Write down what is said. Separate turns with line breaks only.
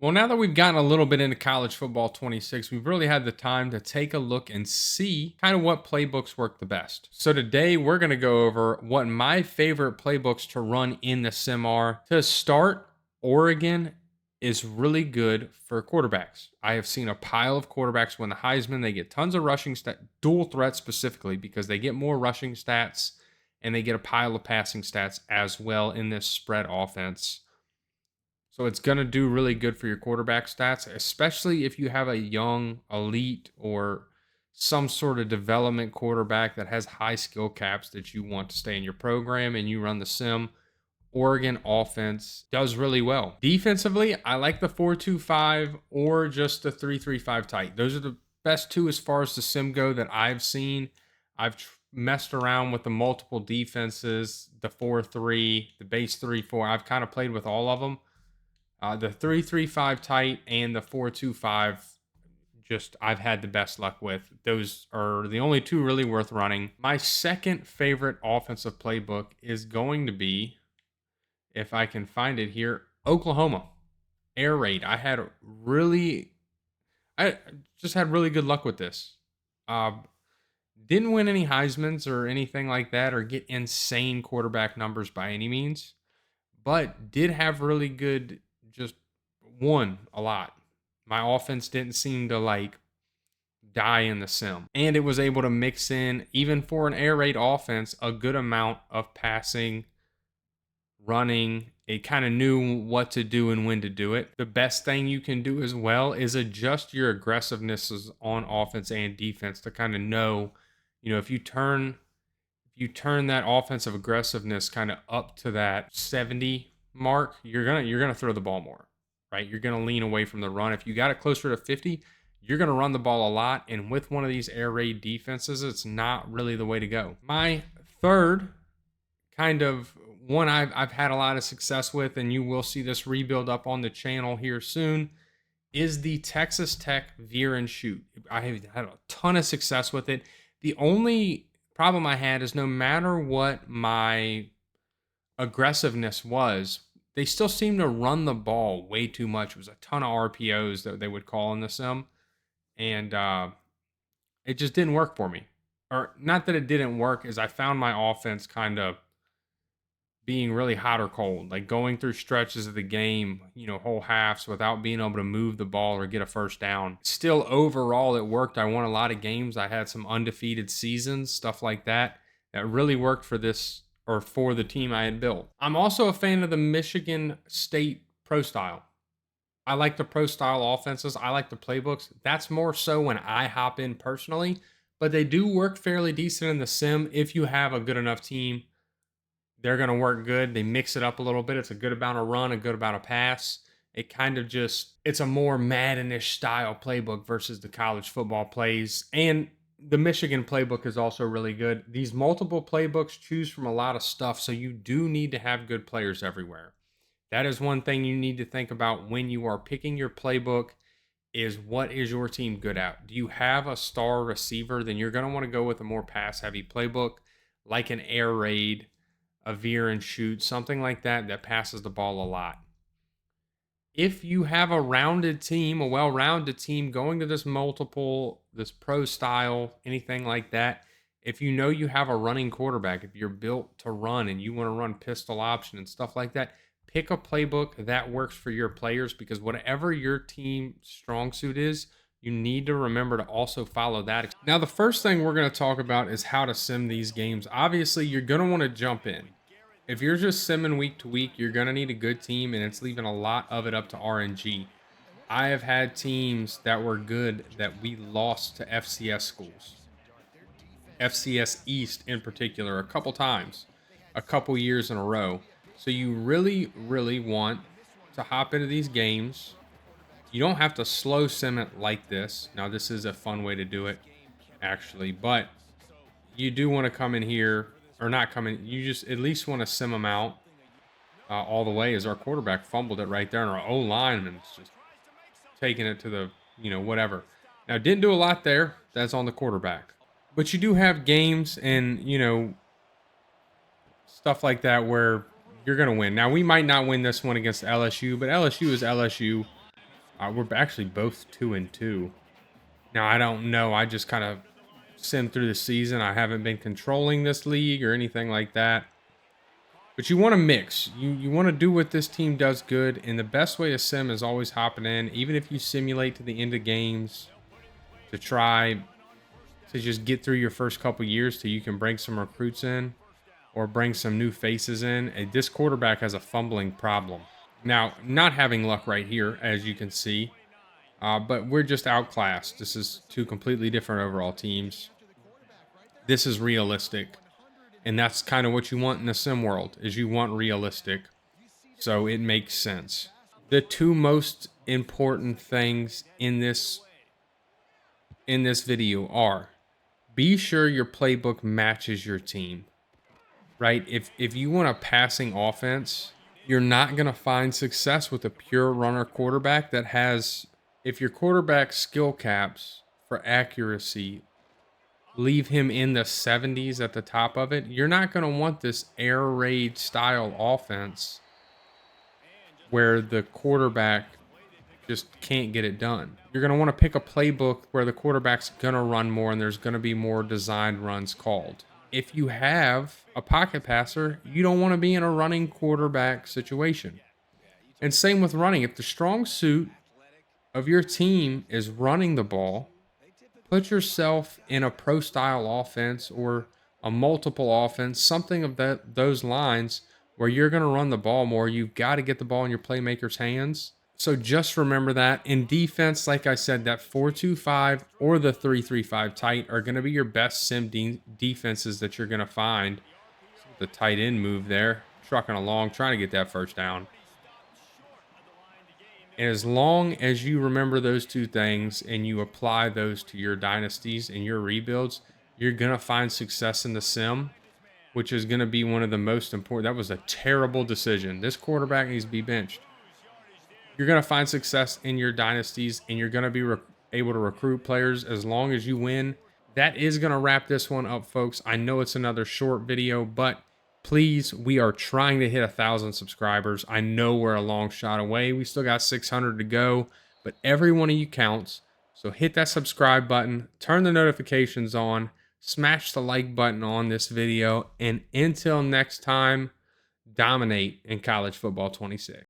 Well, now that we've gotten a little bit into college football 26, we've really had the time to take a look and see kind of what playbooks work the best. So today we're going to go over what my favorite playbooks to run in the sim are. To start, Oregon is really good for quarterbacks. I have seen a pile of quarterbacks win the Heisman. They get tons of rushing dual threats specifically because they get more rushing stats and they get a pile of passing stats as well in this spread offense. So it's going to do really good for your quarterback stats, especially if you have a young, elite, or some sort of development quarterback that has high skill caps that you want to stay in your program and you run the sim. Oregon offense does really well. Defensively, I like the 4-2-5 or just the 3-3-5 tight. Those are the best two as far as the sim go that I've seen. I've messed around with the multiple defenses, the 4-3, the base 3-4. I've kind of played with all of them. The 3-3-5 tight and the 4-2-5, just I've had the best luck with. Those are the only two really worth running. My second favorite offensive playbook is going to be, if I can find it here, Oklahoma Air Raid. I just had really good luck with this. Didn't win any Heismans or anything like that or get insane quarterback numbers by any means, but did have really good, just won a lot. My offense didn't seem to die in the sim. And it was able to mix in, even for an air raid offense, a good amount of passing, running. It kind of knew what to do and when to do it. The best thing you can do as well is adjust your aggressiveness on offense and defense to kind of know, if you turn that offensive aggressiveness kind of up to that 70 mark, you're gonna throw the ball more, right? You're gonna lean away from the run. If you got it closer to 50, you're gonna run the ball a lot. And with one of these air raid defenses, it's not really the way to go. My third kind of one I've had a lot of success with, and you will see this rebuild up on the channel here soon, is the Texas Tech veer and shoot. I have had a ton of success with it. The only problem I had is no matter what my aggressiveness was, they still seem to run the ball way too much. It was a ton of RPOs that they would call in the sim, and it just didn't work for me. Or not that it didn't work, is I found my offense kind of being really hot or cold, like going through stretches of the game, whole halves without being able to move the ball or get a first down. Still, overall, it worked. I won a lot of games. I had some undefeated seasons, stuff like that. That really worked for this, or for the team I had built. I'm also a fan of the Michigan State pro style. I like the pro style offenses. I like the playbooks. That's more so when I hop in personally, but they do work fairly decent in the sim if you have a good enough team. They're going to work good. They mix it up a little bit. It's a good amount of run, a good amount of pass. It kind of it's a more Madden-ish style playbook versus the college football plays. And the Michigan playbook is also really good. These multiple playbooks choose from a lot of stuff, so you do need to have good players everywhere. That is one thing you need to think about when you are picking your playbook, is what is your team good at? Do you have a star receiver? Then you're going to want to go with a more pass-heavy playbook, like an air raid, a veer and shoot, something like that passes the ball a lot. If you have a rounded team, a well-rounded team going to this pro style, anything like that, if you know you have a running quarterback, if you're built to run and you want to run pistol option and stuff like that, pick a playbook that works for your players, because whatever your team strong suit is, you need to remember to also follow that. Now, the first thing we're going to talk about is how to sim these games. Obviously, you're going to want to jump in. If you're just simming week to week, you're going to need a good team, and it's leaving a lot of it up to RNG. I have had teams that were good that we lost to FCS schools. FCS East in particular, a couple times, a couple years in a row. So you really, really want to hop into these games. You don't have to slow sim it like this. Now, this is a fun way to do it, actually, but you do want to come in here, or not come in, you just at least want to sim them out all the way, as our quarterback fumbled it right there, and our O-lineman's just taking it to the, whatever. Now, didn't do a lot there. That's on the quarterback. But you do have games and, stuff like that where you're going to win. Now, we might not win this one against LSU, but LSU is LSU. We're actually both 2-2. Now, I don't know. I just kind of simmed through the season. I haven't been controlling this league or anything like that. But you want to mix. You want to do what this team does good. And the best way to sim is always hopping in, even if you simulate to the end of games to try to just get through your first couple years till you can bring some recruits in or bring some new faces in. And this quarterback has a fumbling problem. Now, not having luck right here, as you can see, but we're just outclassed. This is two completely different overall teams. This is realistic, and that's kind of what you want in the sim world, is you want realistic, so it makes sense. The two most important things in this video are: be sure your playbook matches your team, right? If you want a passing offense, you're not going to find success with a pure runner quarterback that has, if your quarterback skill caps for accuracy leave him in the 70s at the top of it, you're not going to want this air raid style offense where the quarterback just can't get it done. You're going to want to pick a playbook where the quarterback's going to run more and there's going to be more designed runs called. If you have a pocket passer, you don't want to be in a running quarterback situation. And same with running. If the strong suit of your team is running the ball, put yourself in a pro style offense or a multiple offense, something of those lines where you're going to run the ball more. You've got to get the ball in your playmakers' hands. So just remember that. In defense, like I said, that 4-2-5 or the 3-3-5 tight are going to be your best sim defenses that you're going to find. The tight end move there, trucking along, trying to get that first down. And as long as you remember those two things and you apply those to your dynasties and your rebuilds, you're going to find success in the sim, which is going to be one of the most important. That was a terrible decision. This quarterback needs to be benched. You're going to find success in your dynasties and you're going to be able to recruit players as long as you win. That is going to wrap this one up, folks. I know it's another short video, but please, we are trying to hit 1,000 subscribers. I know we're a long shot away. We still got 600 to go, but every one of you counts. So hit that subscribe button, turn the notifications on, smash the like button on this video, and until next time, dominate in college football 26.